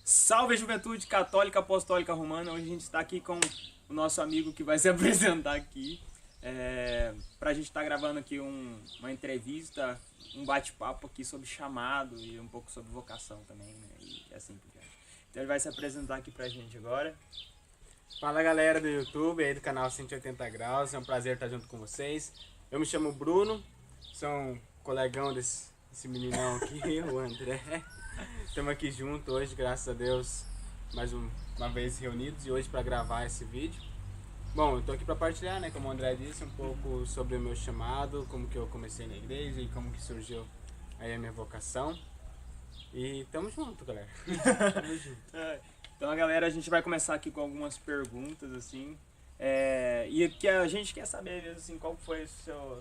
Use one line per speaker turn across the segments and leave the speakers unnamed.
Salve, Juventude Católica Apostólica Romana! Hoje a gente está aqui com o nosso amigo que vai se apresentar aqui. Pra gente estar gravando aqui uma entrevista, um bate-papo aqui sobre chamado e um pouco sobre vocação também, né? E assim por diante. Então ele vai se apresentar aqui pra gente agora.
Fala galera do YouTube aí do canal 180 Graus, é um prazer estar junto com vocês. Eu me chamo Bruno, sou um colegão desse meninão aqui, o André. Estamos aqui juntos hoje, graças a Deus, mais uma vez reunidos e hoje para gravar esse vídeo. Bom, eu tô aqui para partilhar, né, como o André disse, um pouco sobre o meu chamado, como que eu comecei na igreja e como que surgiu aí a minha vocação. E tamo junto, galera. Tamo junto.
Então, galera, a gente vai começar aqui com algumas perguntas, assim. E que a gente quer saber mesmo, assim, qual foi a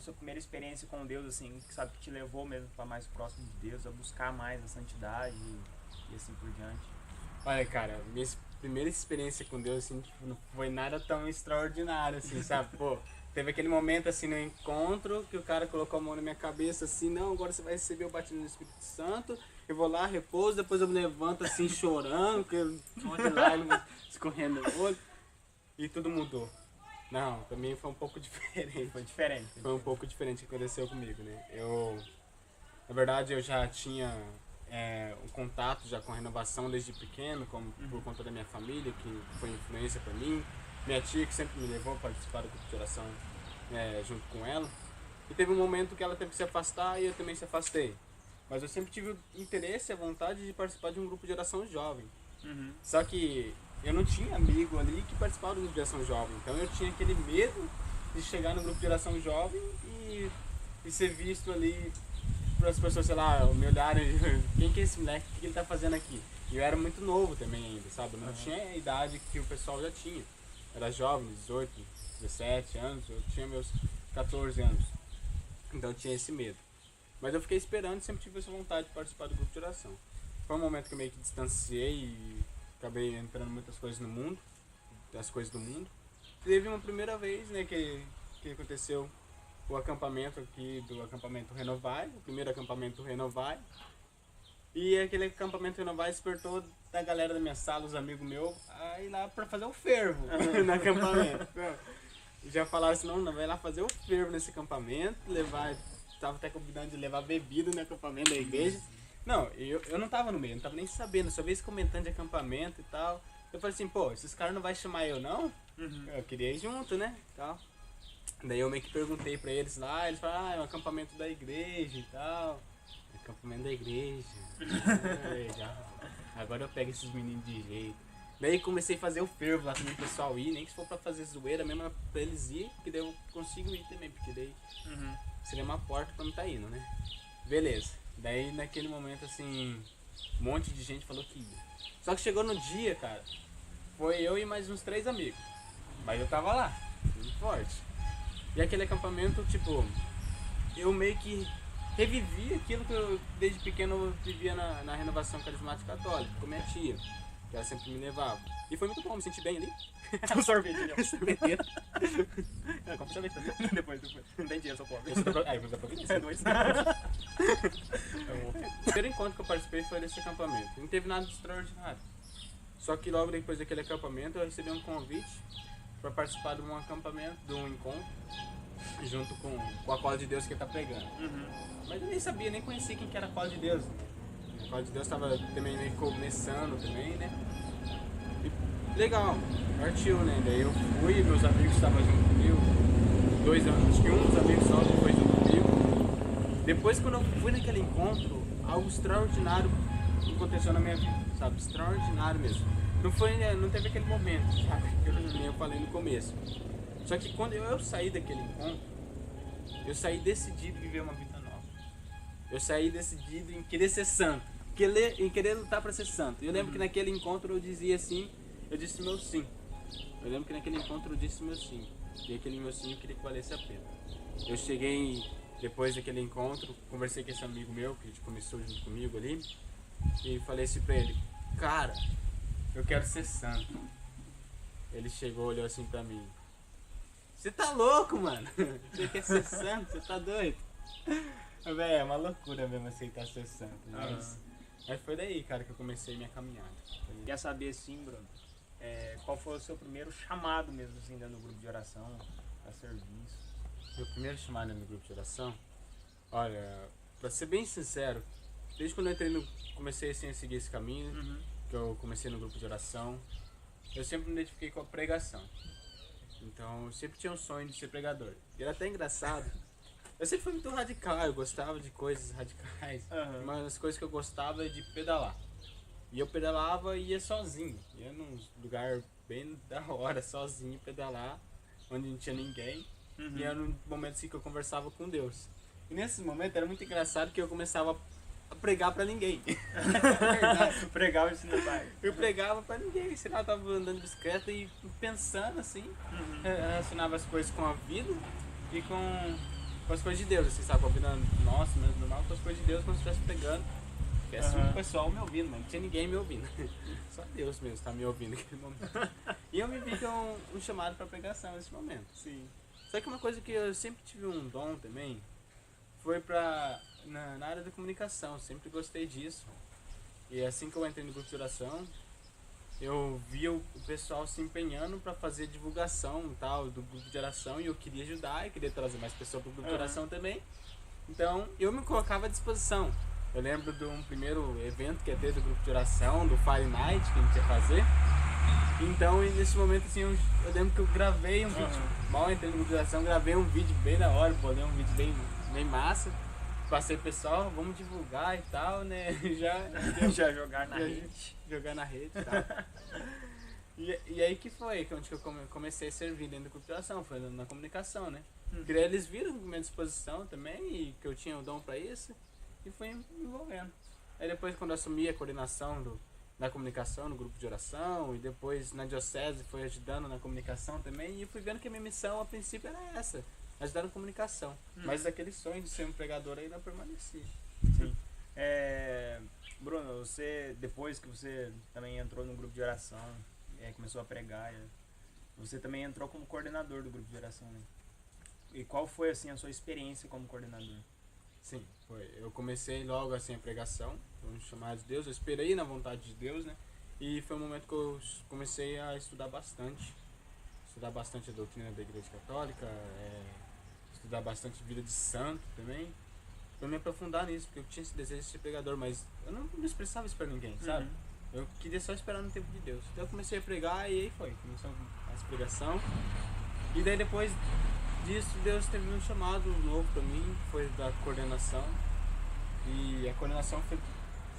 sua primeira experiência com Deus, assim, que sabe que te levou mesmo para mais próximo de Deus, a buscar mais a santidade e assim por diante.
Olha, cara, minha primeira experiência com Deus, assim, tipo, não foi nada tão extraordinário, assim, sabe? Pô, teve aquele momento, assim, no encontro, que o cara colocou a mão na minha cabeça, assim, não, agora você vai receber o batismo do Espírito Santo, eu vou lá, repouso, depois eu me levanto, assim, chorando, porque eu de lá, escorrendo o olho, e tudo mudou. Não, também foi um pouco diferente. Foi um pouco diferente o que aconteceu comigo, né? Na verdade, eu já tinha um contato já com a renovação desde pequeno, por conta da minha família, que foi influência para mim. Minha tia, que sempre me levou a participar do grupo de oração junto com ela. E teve um momento que ela teve que se afastar e eu também se afastei. Mas eu sempre tive o interesse e a vontade de participar de um grupo de oração jovem. Só que eu não tinha amigo ali que participava do grupo de oração jovem. Então eu tinha aquele medo de chegar no grupo de oração jovem e ser visto ali para as pessoas, sei lá, me olharem, quem que é esse moleque, o que ele tá fazendo aqui? E eu era muito novo também ainda, sabe? Eu não tinha a idade que o pessoal já tinha. Eu era jovem, 18, 17 anos, eu tinha meus 14 anos. Então eu tinha esse medo. Mas eu fiquei esperando e sempre tive essa vontade de participar do grupo de oração. Foi um momento que eu meio que distanciei e acabei entrando muitas coisas no mundo, das coisas do mundo. Teve uma primeira vez, né, que aconteceu o acampamento aqui do acampamento Renovai, o primeiro acampamento Renovai. E aquele acampamento Renovai despertou da galera da minha sala, os amigos meus, a ir lá pra fazer o fervo no acampamento. Já falaram assim, não, vai lá fazer o fervo nesse acampamento, tava até combinando de levar bebida no acampamento da igreja. Não, eu não tava no meio, não tava nem sabendo, só vi esse comentando de acampamento e tal. Eu falei assim, pô, esses caras não vão chamar eu não? Eu queria ir junto, né, tal. Daí eu meio que perguntei pra eles lá, eles falaram, é um acampamento da igreja e tal. Acampamento da igreja. Legal. Agora eu pego esses meninos de jeito. Daí comecei a fazer o fervo lá também pro pessoal ir, nem que se for pra fazer zoeira mesmo, pra eles ir, que daí eu consigo ir também, porque daí seria uma porta pra não tá indo, né? Beleza. Daí naquele momento assim, um monte de gente falou que ia. Só que chegou no dia, cara, foi eu e mais uns 3 amigos. Mas eu tava lá, muito forte. E aquele acampamento, tipo, eu meio que revivi aquilo que eu desde pequeno vivia na renovação carismática católica, com minha tia, que ela sempre me levava. E foi muito bom, me senti bem ali.
Um sorvete, né?
Sorveteiro.
Compre sorvete também. Depois. Não tem dinheiro, sou pobre.
Eu vou dar providência.
É dois.
O primeiro encontro que eu participei foi desse acampamento. Não teve nada de extraordinário. Só que logo depois daquele acampamento eu recebi um convite para participar de um acampamento, de um encontro, junto com a Cola de Deus que ele tá pregando. Mas eu nem sabia, nem conhecia quem que era a Cola de Deus. A Cola de Deus estava também meio começando também, né? E legal, partiu, né? Daí eu fui, meus amigos estavam junto comigo. Acho que um dos amigos só foi junto comigo. Depois, quando eu fui naquele encontro, algo extraordinário aconteceu na minha vida, sabe? Extraordinário mesmo. Não teve aquele momento, sabe? Que eu falei no começo. Só que quando eu saí daquele encontro, eu saí decidido em viver uma vida nova. Eu saí decidido em querer ser santo, em querer lutar para ser santo. Eu lembro que naquele encontro eu dizia assim, eu disse meu sim. Eu lembro que naquele encontro eu disse meu sim. E aquele meu sim eu queria que valesse a pena. Eu cheguei, depois daquele encontro, conversei com esse amigo meu, que começou junto comigo ali, e falei assim pra ele, cara, eu quero ser santo. Ele chegou, olhou assim pra mim, você tá louco, mano? Você quer ser santo? Você tá doido? Véi, é uma loucura mesmo aceitar ser santo. Mas Aí foi daí, cara, que eu comecei minha caminhada.
Quer saber, sim, Bruno, qual foi o seu primeiro chamado mesmo, assim, dentro do grupo de oração, a serviço?
Meu primeiro chamado no grupo de oração, olha, pra ser bem sincero, desde quando eu entrei comecei assim, a seguir esse caminho, que eu comecei no grupo de oração, eu sempre me identifiquei com a pregação. Então, eu sempre tinha um sonho de ser pregador. E era até engraçado. Eu sempre fui muito radical, eu gostava de coisas radicais. Uma das coisas que eu gostava é de pedalar. E eu pedalava e ia sozinho. Ia num lugar bem da hora, sozinho, pedalar, onde não tinha ninguém. E era num momento assim que eu conversava com Deus. E nesses momentos era muito engraçado que eu começava a pregar pra ninguém.
Pregava e ensinava pai.
Eu pregava pra ninguém, sei lá, eu tava andando de bicicleta e pensando assim, relacionava as coisas com a vida e com as coisas de Deus, assim, sabe? Com a vida nossa, mesmo normal, com as coisas de Deus, como se estivesse pregando. Tivesse um pessoal me ouvindo, mas não tinha ninguém me ouvindo. Só Deus mesmo tá me ouvindo naquele momento. E eu me vi com um chamado pra pregação nesse momento.
Sim.
Só que uma coisa que eu sempre tive um dom também foi na área da comunicação, sempre gostei disso. E assim que eu entrei no grupo de oração, eu via o pessoal se empenhando para fazer divulgação e tal do grupo de oração e eu queria ajudar, eu queria trazer mais pessoas para o grupo de oração também. Então eu me colocava à disposição. Eu lembro de um primeiro evento que ia ter do grupo de oração, do Fire Night, que a gente ia fazer. Então nesse momento assim, eu lembro que eu gravei um vídeo, mal entrei no grupo de oração, gravei um vídeo bem da hora, bolei um vídeo bem massa. Passei pessoal, vamos divulgar e tal, né?
Já jogar na rede.
Jogar na rede e tal. E aí que foi onde eu comecei a servir dentro do grupo de oração, foi na comunicação, né? Porque daí eles viram minha disposição também e que eu tinha o dom pra isso e fui me envolvendo. Aí depois quando eu assumi a coordenação da comunicação no grupo de oração e depois na diocese foi ajudando na comunicação também e fui vendo que a minha missão a princípio era essa. Ajudar na comunicação. Mas aquele sonho de ser um pregador ainda permanecia.
Sim. Bruno, você, depois que você também entrou no grupo de oração, começou a pregar, você também entrou como coordenador do grupo de oração, né? E qual foi, assim, a sua experiência como coordenador?
Sim, foi. Eu comecei logo, assim, a pregação, foi um chamado de Deus, eu esperei na vontade de Deus, né? E foi um momento que eu comecei a estudar bastante a doutrina da Igreja Católica, estudar bastante vida de santo também, pra me aprofundar nisso, porque eu tinha esse desejo de ser pregador, mas eu não me expressava isso pra ninguém, sabe? Eu queria só esperar no tempo de Deus. Então eu comecei a pregar e aí começou essa pregação. E daí depois disso, Deus teve um chamado novo pra mim, foi da coordenação. E a coordenação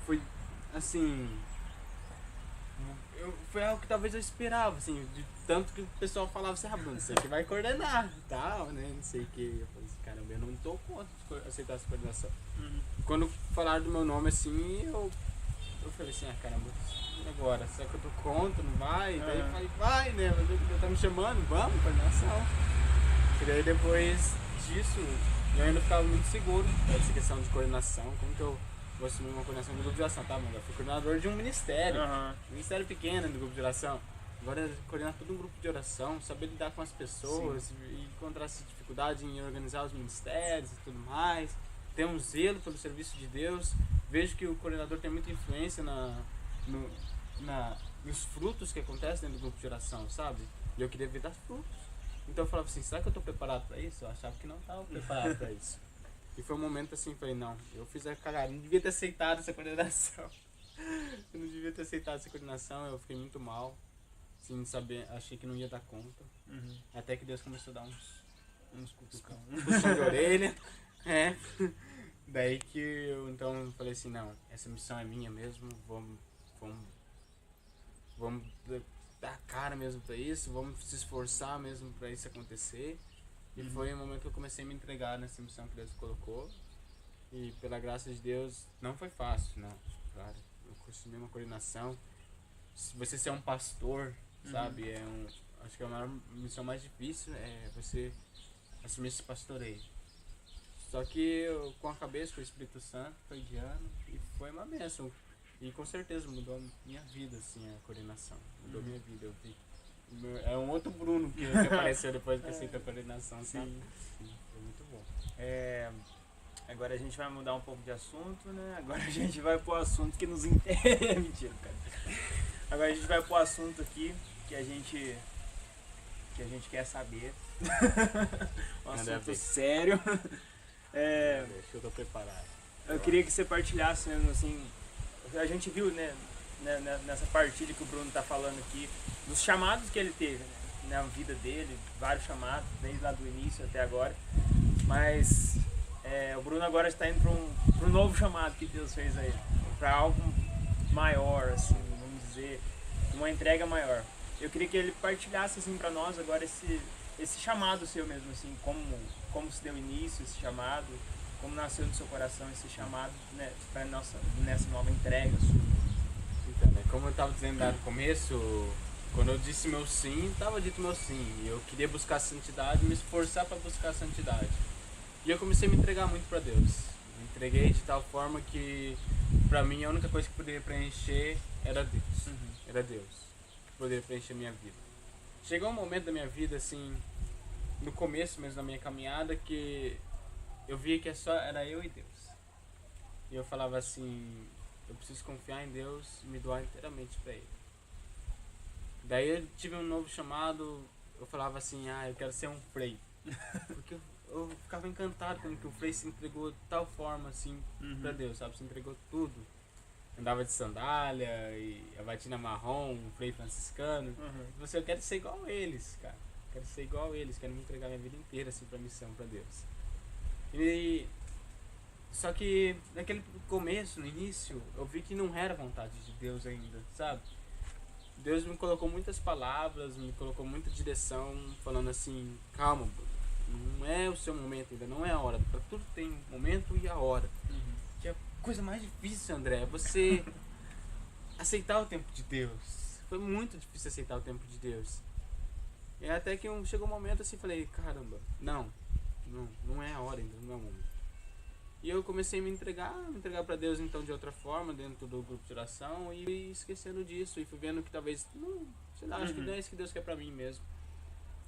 foi assim... Foi algo que talvez eu esperava, assim, de tanto que o pessoal falava assim, Bruno, você que vai coordenar, tal, né, não sei o que. Eu falei assim, caramba, eu não tô contra de aceitar essa coordenação. Quando falaram do meu nome assim, eu falei assim, caramba, e agora? Será que eu tô contra, não vai? Daí eu falei, vai, né, mas ele tá me chamando, vamos, coordenação. E daí depois disso, eu ainda ficava muito seguro dessa questão de coordenação, como que eu vou assumir uma coordenação do grupo de oração, tá, mano? Eu fui coordenador de um ministério, ministério pequeno do grupo de oração. Agora coordenar todo um grupo de oração, saber lidar com as pessoas, e encontrar essa dificuldade em organizar os ministérios e tudo mais, ter um zelo pelo serviço de Deus. Vejo que o coordenador tem muita influência nos frutos que acontecem dentro do grupo de oração, sabe? E eu queria ver dar frutos. Então eu falava assim, será que eu estou preparado para isso? Eu achava que não estava preparado para isso. E foi um momento assim, falei, não, eu fiz a cagada, não devia ter aceitado essa coordenação. Eu não devia ter aceitado essa coordenação, eu fiquei muito mal, sem saber, achei que não ia dar conta. Até que Deus começou a dar uns cutucão de orelha. Daí que eu então falei assim, não, essa missão é minha mesmo, vamos dar cara mesmo pra isso, vamos se esforçar mesmo pra isso acontecer. E foi o momento que eu comecei a me entregar nessa missão que Deus colocou. E pela graça de Deus, não foi fácil, não. Claro, eu assumi uma coordenação. Você ser um pastor, sabe? Acho que a maior missão mais difícil é você assumir esse pastoreio. Só que eu, com a cabeça, com o Espírito Santo, foi guiando e foi uma bênção. E com certeza mudou minha vida, assim, a coordenação. Mudou minha vida. Eu vi. É um outro Bruno que apareceu depois que eu aceitei a coordenação, sabe? Sim, foi muito bom.
Agora a gente vai mudar um pouco de assunto, né? Agora a gente vai pro assunto que nos interessa. Mentira, cara. Agora a gente vai pro assunto aqui que a gente quer saber. Um assunto sério.
Deixa eu tô preparado.
Eu queria que você partilhasse mesmo assim. A gente viu, né, nessa partilha que o Bruno tá falando aqui, dos chamados que ele teve, né, na vida dele, vários chamados, desde lá do início até agora. Mas o Bruno agora está indo para um novo chamado que Deus fez a ele, para algo maior, assim, vamos dizer, uma entrega maior. Eu queria que ele partilhasse assim para nós agora esse chamado seu mesmo, assim, como se deu início esse chamado, como nasceu no seu coração esse chamado, né, para nessa nova entrega sua.
Então, né, como eu estava dizendo lá no começo, quando eu disse meu sim, estava dito meu sim. Eu queria buscar a santidade, me esforçar para buscar a santidade. E eu comecei a me entregar muito para Deus. Me entreguei de tal forma que, para mim, a única coisa que poderia preencher era Deus. Era Deus que poderia preencher a minha vida. Chegou um momento da minha vida, assim, no começo mesmo da minha caminhada, que eu via que era eu e Deus. E eu falava assim, eu preciso confiar em Deus e me doar inteiramente para Ele. Daí eu tive um novo chamado, eu falava assim, eu quero ser um Frei. Porque eu ficava encantado com que o Frei se entregou de tal forma assim para Deus, sabe? Se entregou tudo. Andava de sandália e a batina marrom, um Frei franciscano. Eu quero ser igual a eles, cara. Quero ser igual a eles, quero me entregar minha vida inteira assim pra missão, pra Deus. Só que naquele começo, no início, eu vi que não era vontade de Deus ainda, sabe? Deus me colocou muitas palavras, me colocou muita direção, falando assim, calma, não é o seu momento ainda, não é a hora. Pra tudo tem um momento e a hora. Que é a coisa mais difícil, André, é você aceitar o tempo de Deus. Foi muito difícil aceitar o tempo de Deus. E até que chegou um momento assim, falei, caramba, não é a hora ainda, não é o momento. E eu comecei a me entregar para Deus então de outra forma, dentro do grupo de oração, e esquecendo disso, e fui vendo que talvez, sei lá, acho que não é isso que Deus quer para mim mesmo.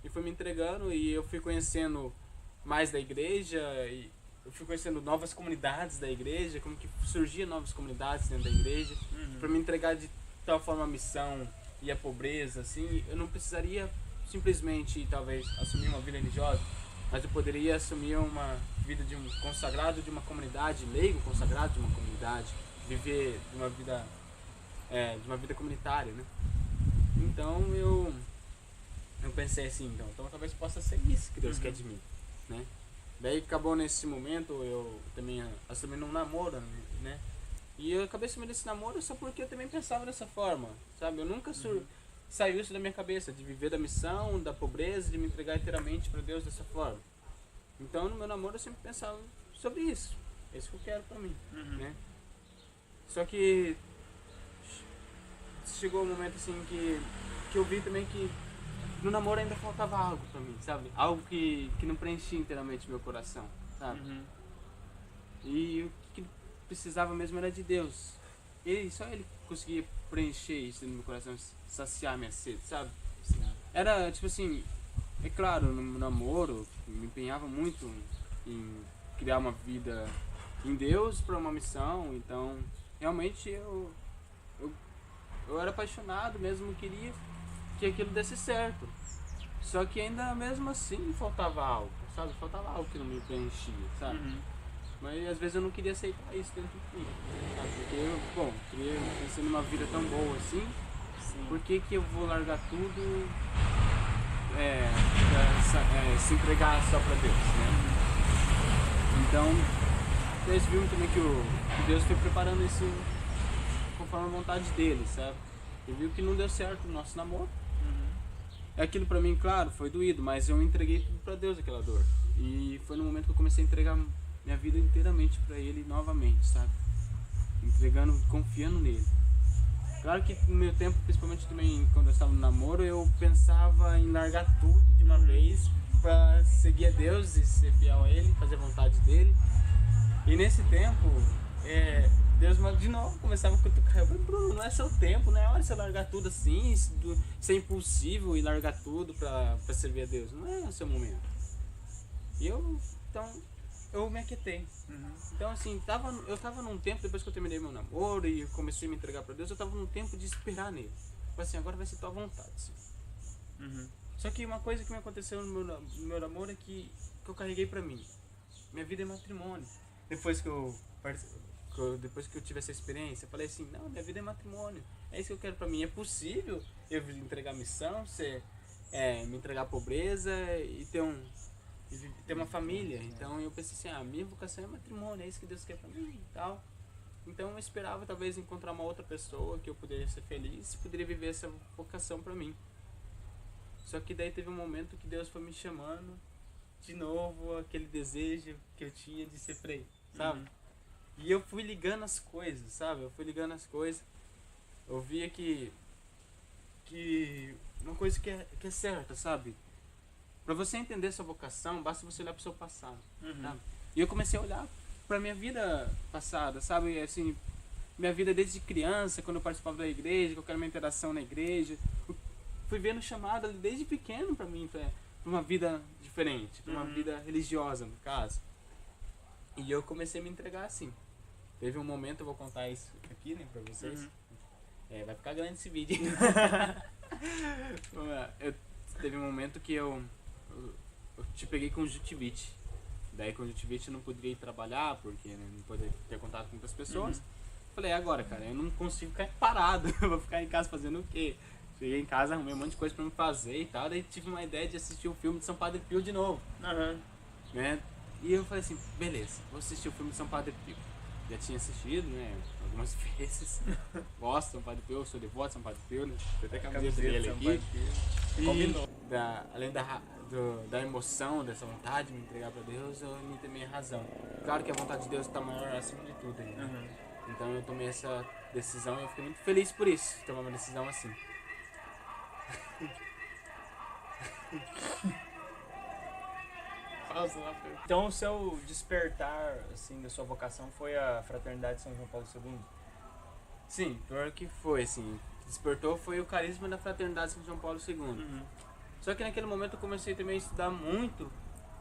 E fui me entregando, e eu fui conhecendo mais da igreja, e eu fui conhecendo novas comunidades da igreja, como que surgiam novas comunidades dentro da igreja, para me entregar de tal forma a missão e a pobreza, assim, eu não precisaria simplesmente, talvez, assumir uma vida religiosa, mas eu poderia assumir uma vida de um consagrado de uma comunidade, leigo consagrado de uma comunidade, viver de uma vida comunitária, né? Então eu pensei assim, então talvez possa ser isso que Deus quer de mim, né? Daí acabou nesse momento eu também assumi um namoro, né? E eu acabei assumindo esse namoro só porque eu também pensava dessa forma, sabe? Eu nunca saiu isso da minha cabeça, de viver da missão, da pobreza, de me entregar inteiramente para Deus dessa forma. Então no meu namoro eu sempre pensava sobre isso. É isso que eu quero pra mim, né? Só que chegou um momento assim que eu vi também que no namoro ainda faltava algo pra mim, sabe? Algo que não preenchia inteiramente meu coração, sabe? E o que precisava mesmo era de Deus. Só Ele conseguia preencher isso no meu coração, saciar minha sede, sabe? Era tipo assim, é claro, no namoro me empenhava muito em criar uma vida em Deus para uma missão, então realmente eu era apaixonado mesmo, queria que aquilo desse certo. Só que ainda mesmo assim faltava algo, sabe? Faltava algo que não me preenchia, sabe? Mas às vezes eu não queria aceitar isso dentro de mim, sabe? Porque eu, queria pensar numa vida tão boa assim, por que eu vou largar tudo pra se entregar só pra Deus, né? Então, vocês viram também que Deus foi preparando isso conforme a vontade dele, sabe? Ele viu que não deu certo o nosso namoro. Aquilo pra mim, claro, foi doído, mas eu entreguei tudo pra Deus, aquela dor. E foi no momento que eu comecei a entregar minha vida inteiramente pra Ele novamente, sabe? Entregando, confiando nele. Claro que no meu tempo, principalmente também quando eu estava no namoro, eu pensava em largar tudo de uma vez pra seguir a Deus e ser fiel a Ele, fazer a vontade dele. E nesse tempo, Deus de novo começava a cutucar. Eu falei, Bruno, não é seu tempo, não é hora de você largar tudo assim, ser impulsivo e largar tudo pra servir a Deus. Não é o seu momento. E eu, então, eu me aquietei. Então assim, eu tava num tempo, depois que eu terminei meu namoro e comecei a me entregar pra Deus, eu tava num tempo de esperar nele. Tipo assim, agora vai ser tua vontade, Senhor. Só que uma coisa que me aconteceu no meu namoro é que eu carreguei pra mim. Minha vida é matrimônio. Depois depois que eu tive essa experiência, eu falei assim, não, minha vida é matrimônio. É isso que eu quero pra mim. É possível eu entregar missão, me entregar à pobreza e ter uma família. Então eu pensei assim, a minha vocação é matrimônio, é isso que Deus quer pra mim e tal. Então eu esperava talvez encontrar uma outra pessoa que eu poderia ser feliz e poderia viver essa vocação pra mim. Só que daí teve um momento que Deus foi me chamando de novo, aquele desejo que eu tinha de ser frei, sabe? E eu fui ligando as coisas, sabe? Eu fui ligando as coisas. Eu via que uma coisa que é certa, sabe? Pra você entender sua vocação, basta você olhar pro seu passado, sabe? E eu comecei a olhar pra minha vida passada, sabe? Assim, minha vida desde criança, quando eu participava da igreja, que eu quero uma interação na igreja. Fui vendo chamada desde pequeno pra mim, pra uma vida diferente, pra uma vida religiosa, no caso. E eu comecei a me entregar assim. Teve um momento, eu vou contar isso aqui, né, pra vocês. Vai ficar grande esse vídeo. Teve um momento que eu te peguei com conjuntivite. Daí conjuntivite eu não poderia ir trabalhar, porque não poderia ter contato com muitas pessoas. Falei, agora, cara, eu não consigo ficar parado. Eu vou ficar em casa fazendo o quê? Cheguei em casa, arrumei um monte de coisa pra me fazer e tal. Daí tive uma ideia de assistir o filme de São Padre Pio de novo. Né? E eu falei assim, beleza, vou assistir o filme de São Padre Pio. Já tinha assistido, né, algumas vezes. Gosto de São Padre Pio, sou devoto de São Padre Pio, né? Tem até a camiseta dele aqui. E além da emoção, dessa vontade de me entregar pra Deus, eu me tomei a razão. Claro que a vontade de Deus está maior acima de tudo aí, né? Então eu tomei essa decisão e eu fiquei muito feliz por isso, tomar uma decisão assim.
Então o seu despertar assim, da sua vocação foi a Fraternidade São João Paulo II?
Sim, pior que foi, assim. Despertou foi o carisma da Fraternidade São João Paulo II. Só que naquele momento eu comecei também a estudar muito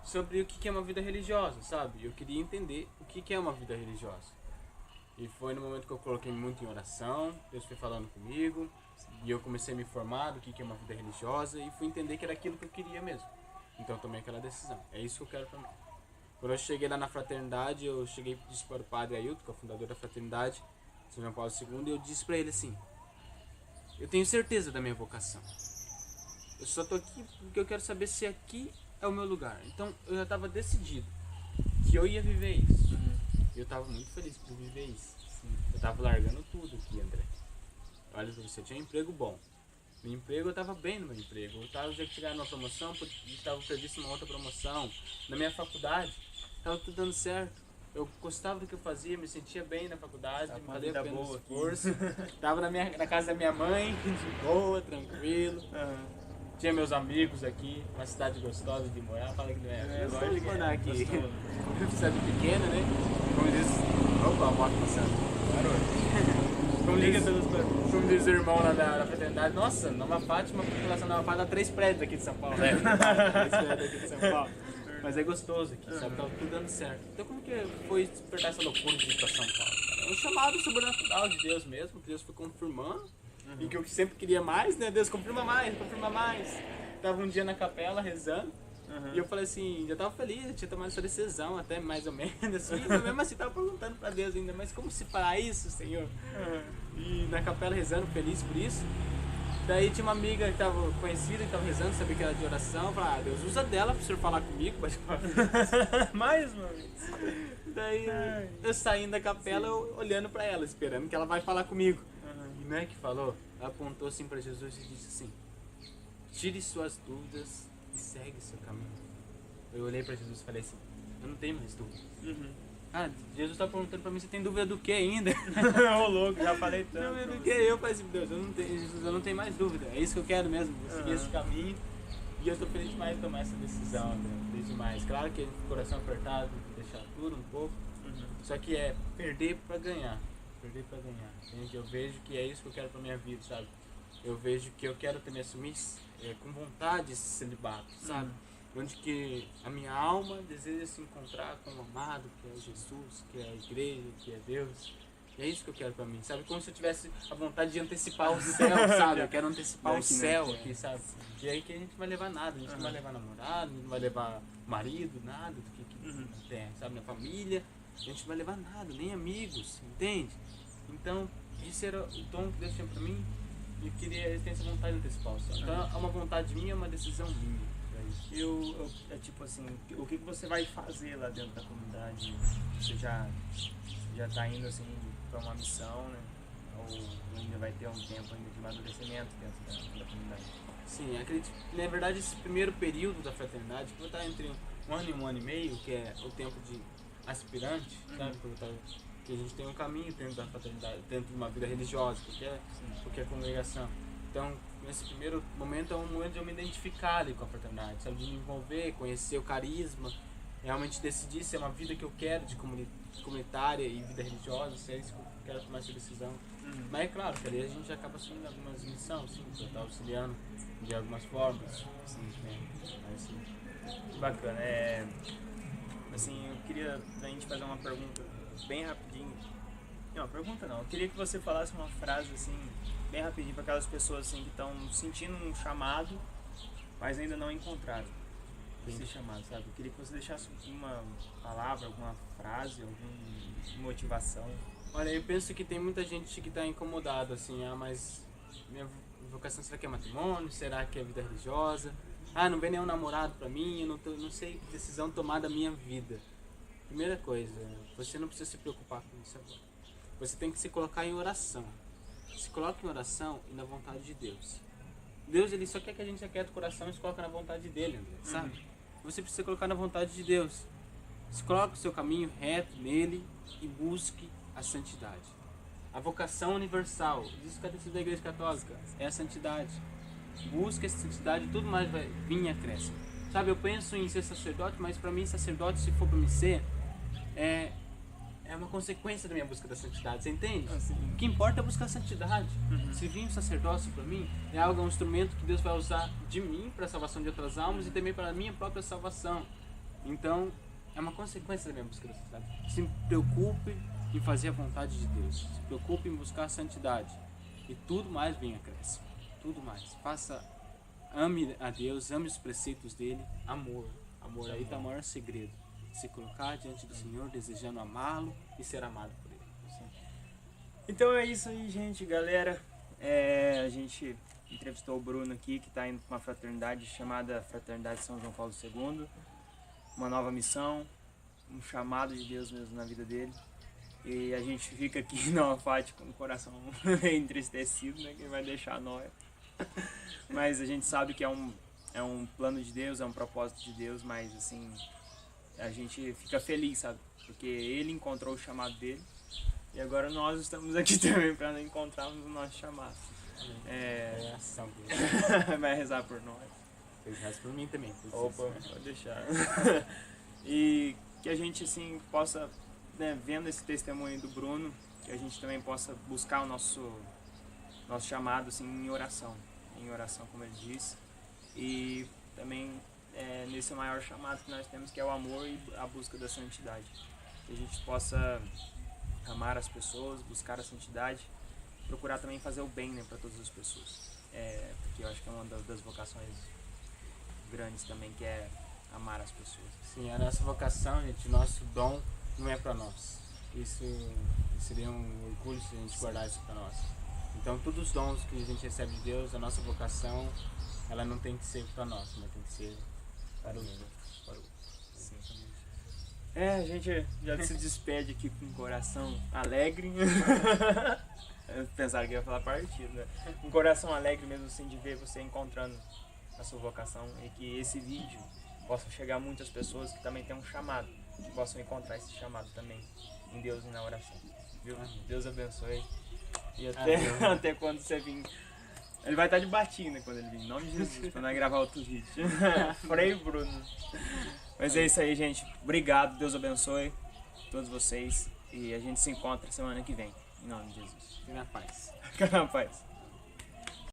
sobre o que é uma vida religiosa, sabe? Eu queria entender o que é uma vida religiosa. E foi no momento que eu coloquei muito em oração, Deus foi falando comigo, e eu comecei a me informar do que é uma vida religiosa e fui entender que era aquilo que eu queria mesmo. Então eu tomei aquela decisão. É isso que eu quero pra mim. Quando eu cheguei lá na fraternidade, eu cheguei e disse para o padre Ailton, que é o fundador da fraternidade, São João Paulo II, e eu disse para ele assim, eu tenho certeza da minha vocação. Eu só tô aqui porque eu quero saber se aqui é o meu lugar. Então eu já estava decidido que eu ia viver isso. E eu estava muito feliz por viver isso. Eu estava largando tudo aqui, André. Olha, você tinha um emprego bom. No emprego eu estava bem no meu emprego. Eu já chegar numa promoção, estava previsto uma outra promoção. Na minha faculdade, estava tudo dando certo. Eu gostava do que eu fazia, me sentia bem na faculdade, me fazia pelo esforço. Estava na casa da minha mãe, de boa, tranquilo. Tinha meus amigos aqui, uma cidade gostosa de morar. Fala que não é gostoso de morar aqui. Cidade pequena, né? Como diz. Opa, a moto passando. Como diz o irmão lá da fraternidade, nossa, Nova Fátima, a população da Nova Fátima dá 3 prédios aqui de São Paulo. 3 prédios aqui de São Paulo. Mas é gostoso aqui, sabe? Tava tudo dando certo. Então como que foi despertar essa loucura de ir pra São Paulo, cara? É um chamado sobrenatural de Deus mesmo, que Deus foi confirmando. E que eu sempre queria mais, né? Deus confirma mais, confirma mais. Tava um dia na capela rezando. E eu falei assim, já tava feliz, já tinha tomado essa decisão, até mais ou menos, assim, mas mesmo assim tava perguntando pra Deus ainda, mas como se fará isso, Senhor? E na capela rezando, feliz por isso. Daí tinha uma amiga que tava conhecida, que tava rezando, sabia que era de oração, eu falei, Deus, usa dela pro senhor falar comigo,
Mais uma vez.
Daí eu saindo da capela, eu olhando pra ela, esperando que ela vai falar comigo. E não é que falou? Ela apontou assim pra Jesus e disse assim, tire suas dúvidas e segue seu caminho. Eu olhei pra Jesus e falei assim, eu não tenho mais dúvidas. Ah, Jesus tá perguntando pra mim, você tem dúvida do que ainda?
Ô louco, já falei tanto.
Dúvida do que? Eu falei assim, Deus, Jesus, eu não tenho mais dúvida. É isso que eu quero mesmo, vou seguir esse caminho. E eu tô feliz demais de tomar essa decisão, feliz demais. Claro que coração apertado, deixar tudo um pouco. Só que é perder pra ganhar. Perder pra ganhar. Entende? Eu vejo que é isso que eu quero pra minha vida, sabe? Eu vejo que eu quero também assumir com vontade esse celibato, sabe? onde que a minha alma deseja se encontrar com o amado, que é Jesus, que é a igreja, que é Deus. E é isso que eu quero pra mim, sabe? Como se eu tivesse a vontade de antecipar o céu, sabe? Eu quero antecipar o céu aqui, sabe? E aí que a gente não vai levar nada, a gente não vai levar namorado, não vai levar marido, nada do que tem, sabe? Na família, a gente não vai levar nada, nem amigos, entende? Então, esse era o tom que Deus tinha pra mim e eu tenho essa vontade de antecipar o céu. Então, é uma vontade minha, é uma decisão minha.
É tipo assim, o que você vai fazer lá dentro da comunidade? Você já tá indo assim para uma missão, né? Ou ainda vai ter um tempo ainda de amadurecimento dentro da comunidade?
Sim, acredito. Na verdade, esse primeiro período da fraternidade, que vai estar entre um ano e um ano e meio, que é o tempo de aspirante, sabe? Que a gente tem um caminho dentro da fraternidade, dentro de uma vida religiosa, porque é congregação. Então, nesse primeiro momento é um momento de eu me identificar ali com a fraternidade, sabe? De me envolver, conhecer o carisma, realmente decidir se é uma vida que eu quero de comunitária e vida religiosa, se é isso que eu quero tomar essa decisão. Mas é claro que ali a gente acaba assumindo algumas missões, sim, para estar auxiliando de algumas formas. Sim,
Bacana. Assim, eu queria a gente fazer uma pergunta bem rapidinho. Não, pergunta não. Eu queria que você falasse uma frase assim, bem rapidinho para aquelas pessoas assim que estão sentindo um chamado, mas ainda não encontraram esse chamado, sabe? Eu queria que você deixasse uma palavra, alguma frase, alguma motivação.
Olha, eu penso que tem muita gente que está incomodada, assim, mas minha vocação, será que é matrimônio? Será que é vida religiosa? Não vem nenhum namorado pra mim, eu não sei que decisão tomar da minha vida. Primeira coisa, você não precisa se preocupar com isso agora. Você tem que se colocar em oração. Se coloque em oração e na vontade de Deus. Deus, ele só quer que a gente aquiete o coração e se coloque na vontade dele, André, sabe? Você precisa colocar na vontade de Deus. Se coloque o seu caminho reto nele e busque a santidade. A vocação universal, isso que é da Igreja Católica, é a santidade. Busque essa santidade e tudo mais vai vir e acresce. Sabe, eu penso em ser sacerdote, mas para mim sacerdote, se for para mim ser, é uma consequência da minha busca da santidade, você entende? O que importa é buscar a santidade. Se vir um sacerdócio para mim, é um instrumento que Deus vai usar de mim para a salvação de outras almas e também para a minha própria salvação. Então, é uma consequência da minha busca da santidade. Se preocupe em fazer a vontade de Deus. Se preocupe em buscar a santidade. E tudo mais vem acréscimo. Tudo mais. Ame a Deus, ame os preceitos dele. Amor. Amor, aí está o maior segredo. Se colocar diante do Senhor, desejando amá-lo e ser amado por ele.
Então é isso aí, gente, galera. A gente entrevistou o Bruno aqui, que está indo para uma fraternidade chamada Fraternidade São João Paulo II. Uma nova missão, um chamado de Deus mesmo na vida dele. E a gente fica aqui na Alfate com o coração entristecido, né? Que vai deixar nós. Mas a gente sabe que é um plano de Deus, é um propósito de Deus, mas assim, a gente fica feliz, sabe? Porque ele encontrou o chamado dele e agora nós estamos aqui também para encontrarmos o nosso chamado. Vai rezar por nós.
Vocês rezam por mim também.
Opa, pode deixar. E que a gente assim possa, né, vendo esse testemunho do Bruno, que a gente também possa buscar o nosso chamado assim, em oração, como ele disse, e também nesse maior chamado que nós temos, que é o amor e a busca da santidade. Que a gente possa amar as pessoas, buscar a santidade, procurar também fazer o bem, né, para todas as pessoas. Porque eu acho que é uma das vocações grandes também, que é amar as pessoas.
Sim, a nossa vocação, gente, nosso dom não é para nós. Isso seria um orgulho se a gente guardar isso para nós. Então, todos os dons que a gente recebe de Deus, a nossa vocação, ela não tem que ser para nós, mas tem que ser para o outro.
Sim. A gente já se despede aqui com o coração alegre. Pensaram que ia falar partido, né? Um coração alegre mesmo assim de ver você encontrando a sua vocação e que esse vídeo possa chegar a muitas pessoas que também têm um chamado, que possam encontrar esse chamado também em Deus e na oração. Viu? Deus abençoe. E até quando você vir. Ele vai estar de batinho, né, quando ele vir, em nome de Jesus, pra nós gravar outros vídeos. Frei Bruno. Mas é isso aí, gente. Obrigado, Deus abençoe todos vocês. E a gente se encontra semana que vem. Em nome de Jesus.
Fique na paz.
Fica na paz.